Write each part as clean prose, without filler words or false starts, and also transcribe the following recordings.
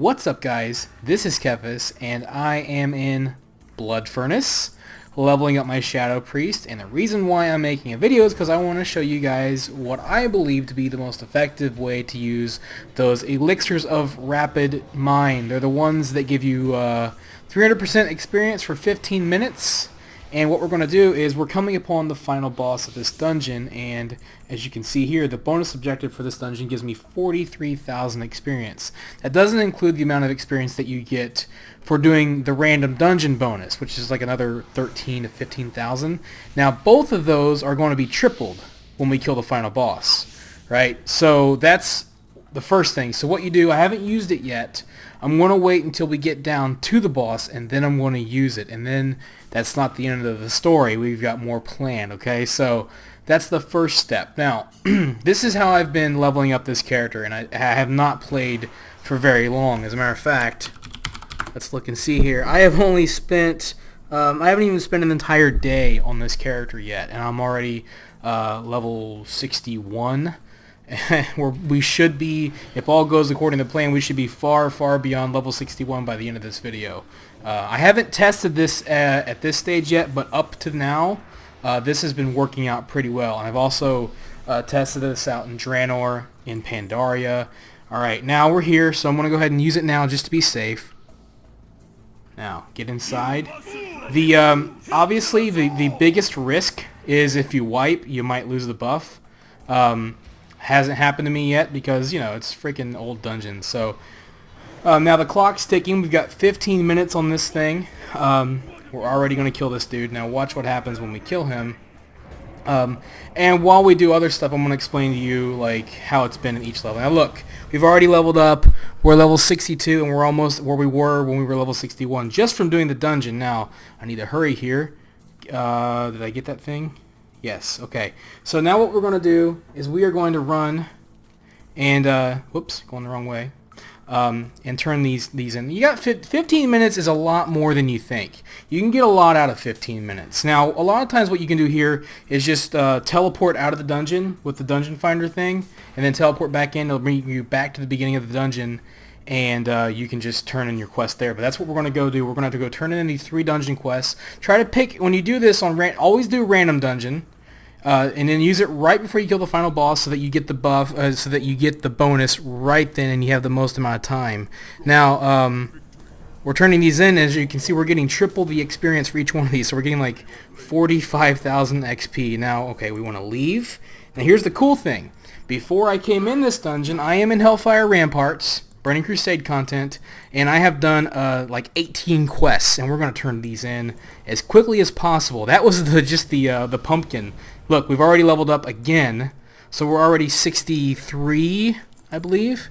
What's up, guys? This is Kephas, and I am in Blood Furnace, leveling up my Shadow Priest, and the reason why I'm making a video is because I want to show you guys what I believe to be the most effective way to use those Elixirs of Rapid Mind. They're the ones that give you 300% experience for 15 minutes. And what we're going to do is we're coming upon the final boss of this dungeon, and as you can see here, the bonus objective for this dungeon gives me 43,000 experience. That doesn't include the amount of experience that you get for doing the random dungeon bonus, which is like another 13 to 15,000. Now both of those are going to be tripled when we kill the final boss, right? So that's the first thing. So what you do, I haven't used it yet. I'm going to wait until we get down to the boss, and then I'm going to use it. And then that's not the end of the story. We've got more planned, okay? So that's the first step. Now, this is how I've been leveling up this character, and I have not played for very long. As a matter of fact, let's look and see here. I have only spent, I haven't even spent an entire day on this character yet, and I'm already level 61. Where we should be, if all goes according to plan, we should be far, far beyond level 61 by the end of this video. I haven't tested this at this stage yet, but up to now, this has been working out pretty well. And I've also tested this out in Draenor, in Pandaria. Alright, now we're here, so I'm going to go ahead and use it now just to be safe. Now, get inside. Obviously, the biggest risk is if you wipe, you might lose the buff. Hasn't happened to me yet because, you know, it's freaking old dungeon. So now the clock's ticking. We've got 15 minutes on this thing. We're already going to kill this dude. Now watch what happens when we kill him. And while we do other stuff, I'm going to explain to you like how it's been in each level. Now look, we've already leveled up. We're level 62 and we're almost where we were when we were level 61 just from doing the dungeon. Now I need to hurry here. Did I get that thing? Yes, okay. So now what we're going to do is we are going to run and, whoops, going the wrong way, and turn these in. You got 15 minutes is a lot more than you think. You can get a lot out of 15 minutes. Now, a lot of times what you can do here is just teleport out of the dungeon with the dungeon finder thing, and then teleport back in. It'll bring you back to the beginning of the dungeon, and you can just turn in your quest there. But that's what we're going to go do. We're going to have to go turn in these 3 dungeon quests. Try to pick, when you do this on always do random dungeon. And then use it right before you kill the final boss so that you get the buff, so that you get the bonus right then and you have the most amount of time. Now, we're turning these in. As you can see, we're getting triple the experience for each one of these. So we're getting like 45,000 XP. Now, okay, we want to leave. Now here's the cool thing. Before I came in this dungeon, I am in Hellfire Ramparts, Burning Crusade content, and I have done like 18 quests, and we're going to turn these in as quickly as possible. That was just the pumpkin. Look, we've already leveled up again, so we're already 63, I believe.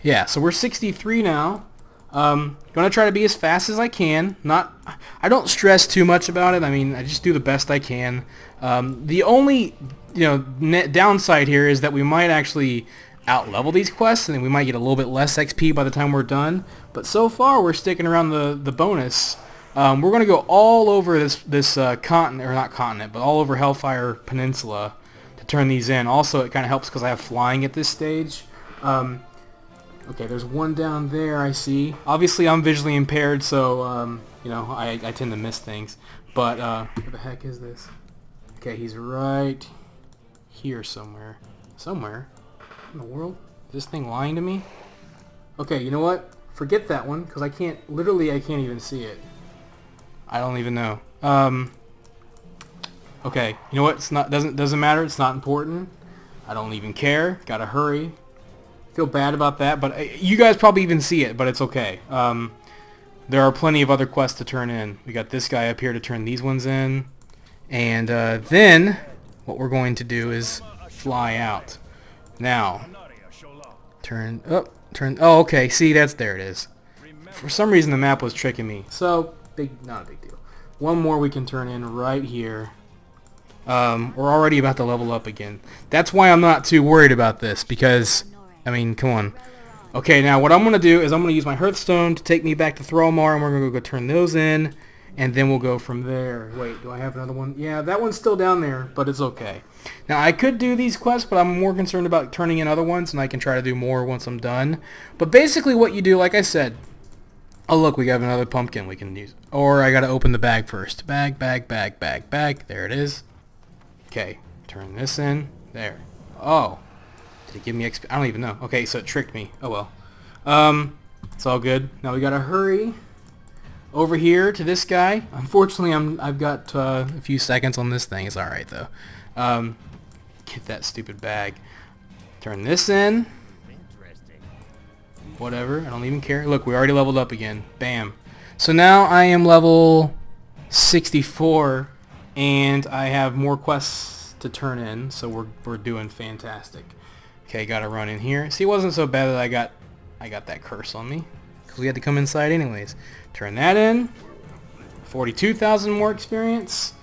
Yeah, so we're 63 now. Going to try to be as fast as I can. I don't stress too much about it. I mean, I just do the best I can. The only, downside here is that we might actually out-level these quests, and then we might get a little bit less XP by the time we're done. But so far, we're sticking around the bonus. We're going to go all over this continent, or not continent, but all over Hellfire Peninsula to turn these in. Also, it kind of helps because I have flying at this stage. Okay, there's one down there I see. Obviously, I'm visually impaired, so, I tend to miss things. But, where the heck is this? Okay, he's right here somewhere. Somewhere? In the world? Is this thing lying to me? Okay, you know what? Forget that one, because I can't even see it. I don't even know. Okay, you know what? It's not doesn't matter. It's not important. I don't even care. Gotta hurry. Feel bad about that, but you guys probably even see it, but it's okay. There are plenty of other quests to turn in. We got this guy up here to turn these ones in, and then what we're going to do is fly out. Now, turn. Oh, okay. See, there it is. For some reason, the map was tricking me. So. Not a big deal. One more we can turn in right here. We're already about to level up again. That's why I'm not too worried about this, because, I mean, come on. Okay, now what I'm going to do is I'm going to use my Hearthstone to take me back to Thrallmar, and we're going to go turn those in, and then we'll go from there. Wait, do I have another one? Yeah, that one's still down there, but it's okay. Now I could do these quests, but I'm more concerned about turning in other ones, and I can try to do more once I'm done. But basically what you do, like I said, oh look, we have another pumpkin we can use. Or I gotta open the bag first. Bag. There it is. Okay, turn this in. There. Oh. Did it give me XP? I don't even know. Okay, so it tricked me. Oh well. It's all good. Now we gotta hurry over here to this guy. Unfortunately, I've got a few seconds on this thing. It's alright though. Get that stupid bag. Turn this in. Whatever, I don't even care. Look, we already leveled up again. Bam. So now I am level 64, and I have more quests to turn in, so we're doing fantastic. Okay, gotta run in here. See, it wasn't so bad that I got that curse on me, because we had to come inside anyways. Turn that in. 42,000 more experience.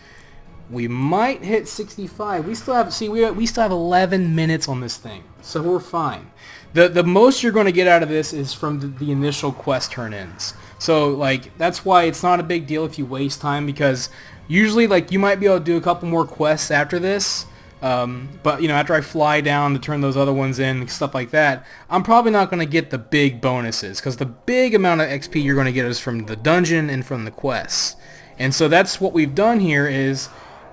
We might hit 65. We still have, see, we still have 11 minutes on this thing, so we're fine. The most you're going to get out of this is from the initial quest turn-ins. So like that's why it's not a big deal if you waste time, because usually like you might be able to do a couple more quests after this. But you know, after I fly down to turn those other ones in and stuff like that, I'm probably not going to get the big bonuses, because the big amount of XP you're going to get is from the dungeon and from the quests. And so that's what we've done here is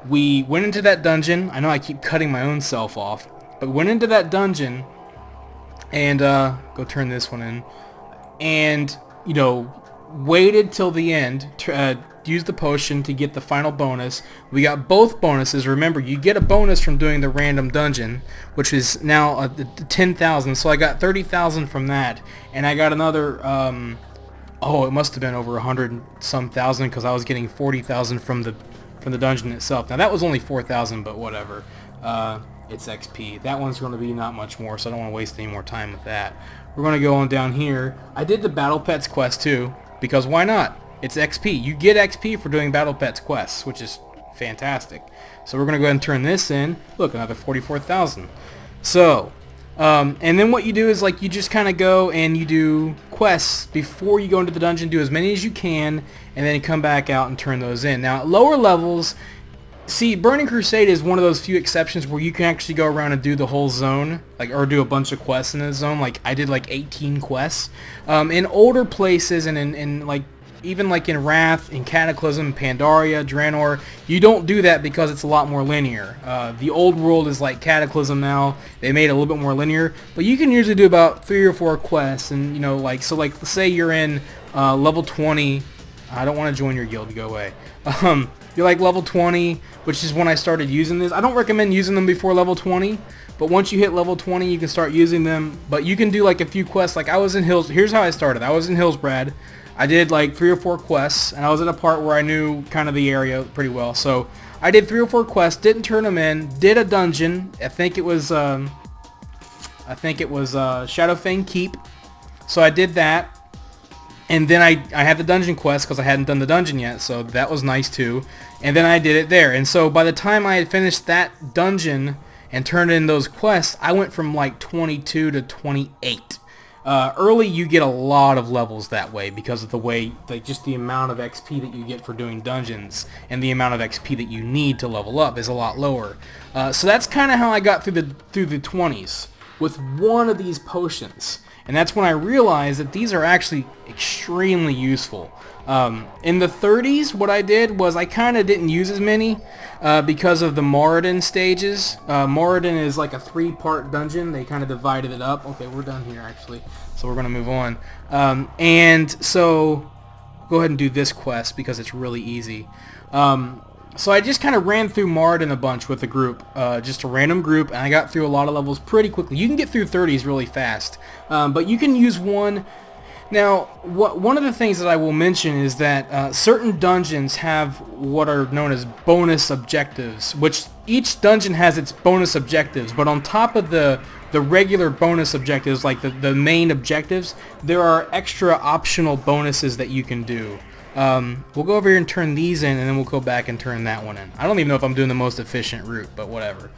we went into that dungeon. I know I keep cutting my own self off, but we went into that dungeon and go turn this one in, and you know, waited till the end to use the potion to get the final bonus. We got both bonuses. Remember, you get a bonus from doing the random dungeon, which is now 10,000. So I got 30,000 from that, and I got another. Oh, it must have been over 100 some thousand, because I was getting 40,000 from the dungeon itself. Now that was only 4,000, but whatever. It's XP. That one's going to be not much more, so I don't want to waste any more time with that. We're going to go on down here. I did the Battle Pets quest too, because why not? It's XP. You get XP for doing Battle Pets quests, which is fantastic. So we're going to go ahead and turn this in. Look, another 44,000. So, and then what you do is like you just kind of go and you do quests before you go into the dungeon. Do as many as you can, and then you come back out and turn those in. Now, at lower levels, see, Burning Crusade is one of those few exceptions where you can actually go around and do the whole zone, like, or do a bunch of quests in the zone. Like, I did like 18 quests. In older places and in like, even like in Wrath, in Cataclysm, Pandaria, Draenor, you don't do that because it's a lot more linear. The old world is like Cataclysm now. They made it a little bit more linear, but you can usually do about 3 or 4 quests, and you know, like, so like, say you're in level 20. I don't want to join your guild. Go away. You're like level 20, which is when I started using this. I don't recommend using them before level 20, but once you hit level 20, you can start using them. But you can do like a few quests. Like I was in Hills. Here's how I started. I was in Hillsbrad. I did like 3 or 4 quests, and I was at a part where I knew kind of the area pretty well. So I did 3 or 4 quests, didn't turn them in, did a dungeon. I think it was Shadowfang Keep. So I did that. And then I had the dungeon quest because I hadn't done the dungeon yet, so that was nice too. And then I did it there. And so by the time I had finished that dungeon and turned in those quests, I went from like 22 to 28. Early you get a lot of levels that way because of the way, like just the amount of XP that you get for doing dungeons and the amount of XP that you need to level up is a lot lower. So that's kind of how I got through the 20s with one of these potions. And that's when I realized that these are actually extremely useful. In the 30s, what I did was I kind of didn't use as many because of the Moradin stages. Moradin is like a 3-part dungeon. They kind of divided it up. Okay, we're done here actually, so we're going to move on. And so go ahead and do this quest because it's really easy. So I just kind of ran through Moradin a bunch with a group, just a random group, and I got through a lot of levels pretty quickly. You can get through 30s really fast, but you can use one. Now, one of the things that I will mention is that certain dungeons have what are known as bonus objectives, which each dungeon has its bonus objectives, but on top of the regular bonus objectives, like the main objectives, there are extra optional bonuses that you can do. We'll go over here and turn these in, and then we'll go back and turn that one in. I don't even know if I'm doing the most efficient route, but whatever.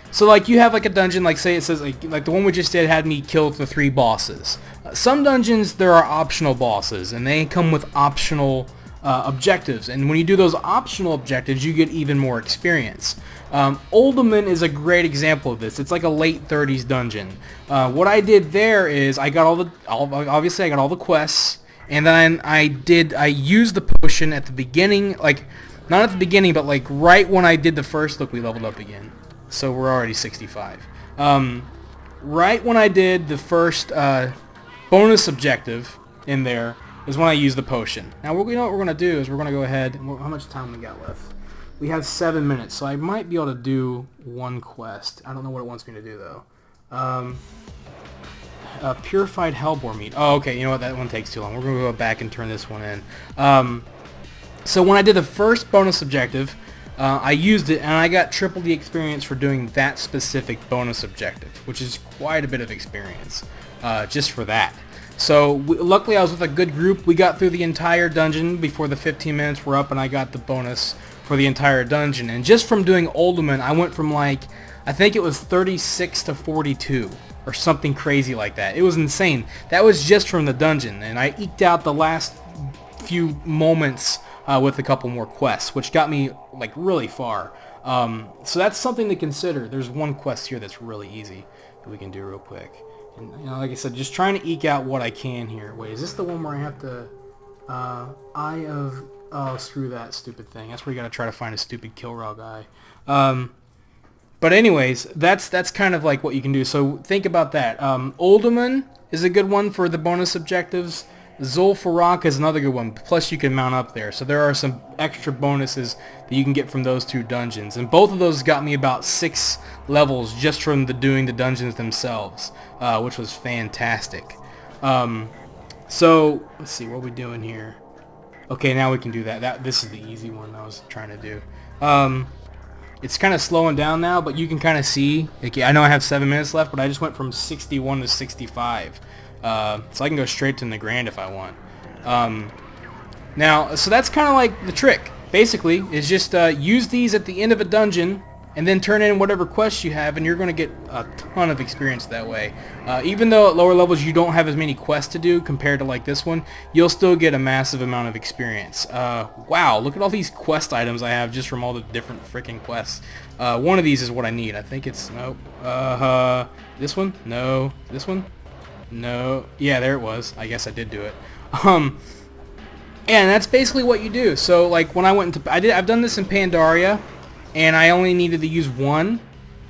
So like you have like a dungeon, like say it says like the one we just did had me kill the 3 bosses. Some dungeons there are optional bosses, and they come with optional objectives, and when you do those optional objectives, you get even more experience. Uldaman is a great example of this. It's like a late 30s dungeon. What I did there is I got obviously I got all the quests, and then I used the potion at the beginning, like not at the beginning, but like right when I did the first look, we leveled up again, so we're already 65. Right when I did the first bonus objective in there is when I used the potion. Now you know what we're gonna do is we're gonna go ahead. How much time we got left? We have 7 minutes, so I might be able to do one quest. I don't know what it wants me to do though. Purified Hellboar meat. Oh, okay. You know what? That one takes too long. We're gonna go back and turn this one in. So when I did the first bonus objective, I used it and I got triple the experience for doing that specific bonus objective, which is quite a bit of experience just for that. So luckily I was with a good group. We got through the entire dungeon before the 15 minutes were up, and I got the bonus for the entire dungeon. And just from doing Uldaman, I went from like, I think it was 36 to 42 or something crazy like that. It was insane. That was just from the dungeon, and I eked out the last few moments with a couple more quests, which got me like really far. So that's something to consider. There's one quest here that's really easy that we can do real quick. And, you know, like I said, just trying to eke out what I can here. Wait, is this the one where I have to... Eye of... Oh, screw that stupid thing. That's where you gotta try to find a stupid kill raw guy. But anyways, that's kind of like what you can do. So think about that. Uldaman is a good one for the bonus objectives. Zul'Farrak is another good one. Plus you can mount up there. So there are some extra bonuses that you can get from those two dungeons. And both of those got me about 6 levels just from doing the dungeons themselves, which was fantastic. So let's see, what are we doing here? Okay, now we can do that. This is the easy one I was trying to do. It's kind of slowing down now, but you can kind of see. Okay, I know I have 7 minutes left, but I just went from 61 to 65. So I can go straight to the Grand if I want. Now, so that's kind of like the trick. Basically, is just use these at the end of a dungeon, and then turn in whatever quests you have, and you're going to get a ton of experience that way. Even though at lower levels you don't have as many quests to do compared to like this one, you'll still get a massive amount of experience. Wow, look at all these quest items I have just from all the different freaking quests. One of these is what I need. I think it's... Nope. This one? No. This one? No. Yeah, there it was. I guess I did do it. And that's basically what you do. So like when I went into... I've done this in Pandaria, and I only needed to use one,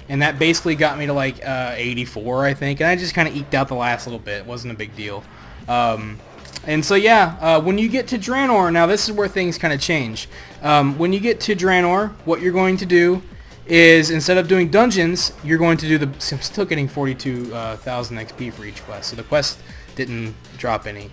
and that basically got me to like 84, I think, and I just kind of eked out the last little bit. It wasn't a big deal. And so yeah, when you get to Draenor, now this is where things kind of change. When you get to Draenor, what you're going to do is, instead of doing dungeons, you're going to do I'm still getting 42,000 XP for each quest, so the quest didn't drop any.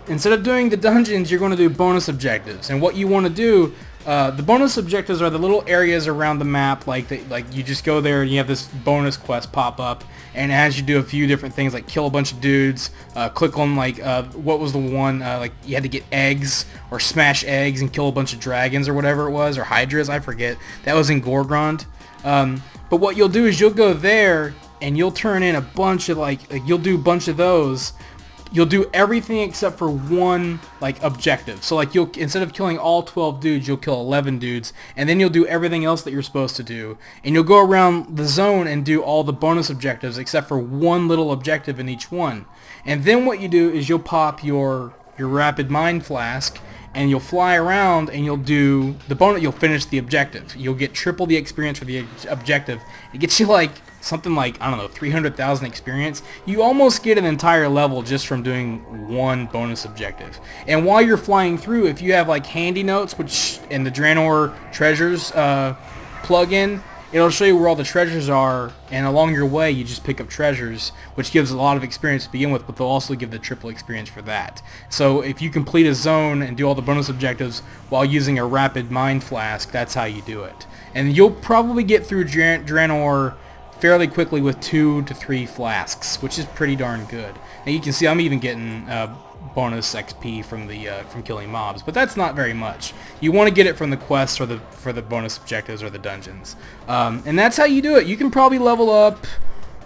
Instead of doing the dungeons, you're going to do bonus objectives, and what you want to do, the bonus objectives are the little areas around the map, like you just go there and you have this bonus quest pop up, and as you do a few different things like kill a bunch of dudes, click on like what was the one, like you had to get eggs or smash eggs and kill a bunch of dragons or whatever it was, or hydras, I forget. That was in Gorgrond. But what you'll do is you'll go there and you'll turn in a bunch of like you'll do a bunch of those. You'll do everything except for one like objective. So like you'll, instead of killing all 12 dudes, you'll kill 11 dudes, and then you'll do everything else that you're supposed to do. And you'll go around the zone and do all the bonus objectives except for one little objective in each one. And then what you do is you'll pop your Rapid Mind flask, and you'll fly around and you'll do the bonus. You'll finish the objective. You'll get triple the experience for the objective. It gets you like something like, I don't know, 300,000 experience. You almost get an entire level just from doing one bonus objective. And while you're flying through, if you have like handy notes, which in the Draenor treasures plugin, it'll show you where all the treasures are, and along your way you just pick up treasures, which gives a lot of experience to begin with, but they'll also give the triple experience for that. So if you complete a zone and do all the bonus objectives while using a Rapid Mind flask, that's how you do it. And you'll probably get through Draenor fairly quickly with 2 to 3 flasks, which is pretty darn good. And you can see I'm even getting bonus XP from killing mobs, but that's not very much. You want to get it from the quests or for the bonus objectives or the dungeons, and that's how you do it. You can probably level up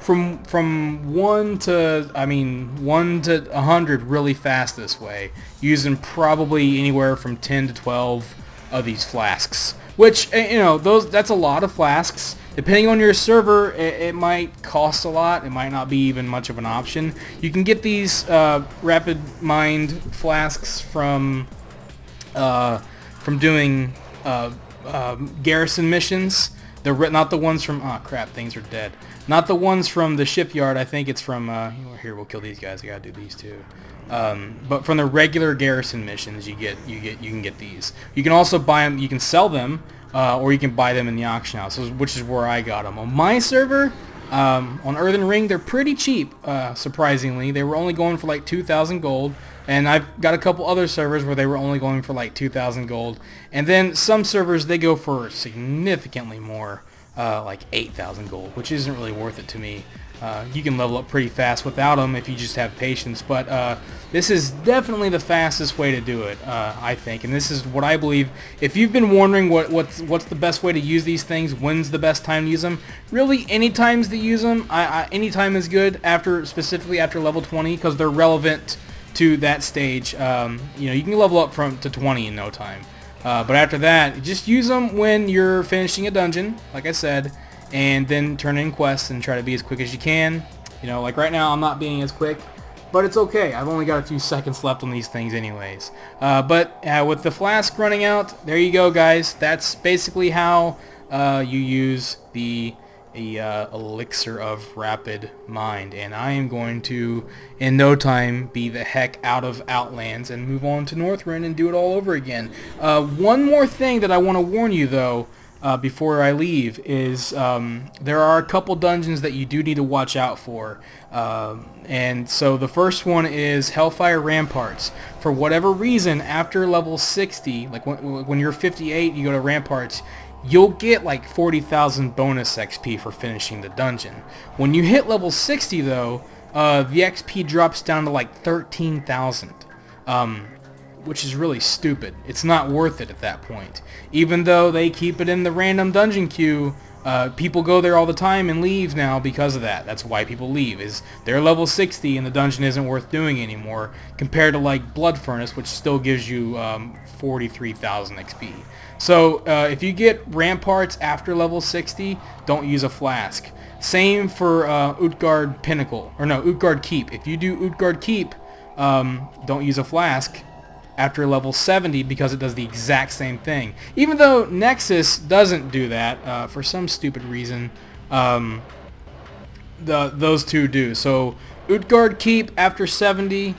from 1 to 100 really fast this way, using probably anywhere from 10 to 12 of these flasks. Which, you know, that's a lot of flasks. Depending on your server, it might cost a lot. It might not be even much of an option. You can get these Rapid Mind flasks from doing garrison missions. They're not the ones from... Oh, crap, things are dead. Not the ones from the shipyard. I think it's from... here, we'll kill these guys. I gotta do these too. But from the regular garrison missions, you can get these. You can also buy them. You can sell them, or you can buy them in the auction house, which is where I got them. On my server, on Earthen Ring, they're pretty cheap. Surprisingly, they were only going for like 2,000 gold. And I've got a couple other servers where they were only going for like 2,000 gold. And then some servers, they go for significantly more, like 8,000 gold, which isn't really worth it to me. You can level up pretty fast without them if you just have patience. But this is definitely the fastest way to do it, I think. And this is what I believe. If you've been wondering what's the best way to use these things, when's the best time to use them, really any times to use them. Any time is good, specifically after level 20, because they're relevant to that stage. You know, you can level up to 20 in no time. But after that, just use them when you're finishing a dungeon, like I said, and then turn in quests and try to be as quick as you can. You know, like right now I'm not being as quick, but it's okay. I've only got a few seconds left on these things anyways. But with the flask running out, there you go, guys. That's basically how you use the Elixir of Rapid Mind, and I am going to in no time be the heck out of Outlands and move on to Northrend and do it all over again. One more thing that I want to warn you though before I leave is there are a couple dungeons that you do need to watch out for, and so the first one is Hellfire Ramparts. For whatever reason, after level 60, like when you're 58, you go to Ramparts, you'll get like 40,000 bonus XP for finishing the dungeon. When you hit level 60 though, the XP drops down to like 13,000, which is really stupid. It's not worth it at that point. Even though they keep it in the random dungeon queue, people go there all the time and leave now because of that. That's why people leave, is they're level 60 and the dungeon isn't worth doing anymore, compared to like Blood Furnace, which still gives you 43,000 XP. So if you get Ramparts after level 60, don't use a flask. Same for Utgard Pinnacle, or no, Utgard Keep. If you do Utgard Keep, don't use a flask after level 70 because it does the exact same thing. Even though Nexus doesn't do that for some stupid reason, those two do. So Utgard Keep after 70,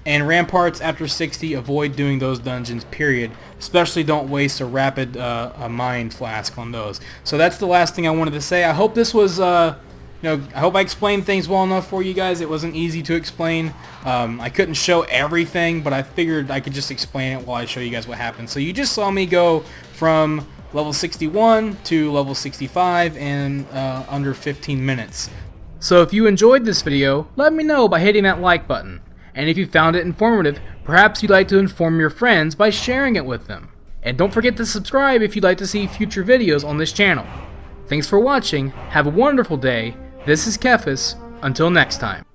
and Ramparts after 60, avoid doing those dungeons, period. Especially don't waste a Rapid Mind flask on those. So that's the last thing I wanted to say. I hope this was, I hope I explained things well enough for you guys. It wasn't easy to explain. I couldn't show everything, but I figured I could just explain it while I show you guys what happened. So you just saw me go from level 61 to level 65 in under 15 minutes. So if you enjoyed this video, let me know by hitting that like button. And if you found it informative, perhaps you'd like to inform your friends by sharing it with them. And don't forget to subscribe if you'd like to see future videos on this channel. Thanks for watching, have a wonderful day, this is Kephas, until next time.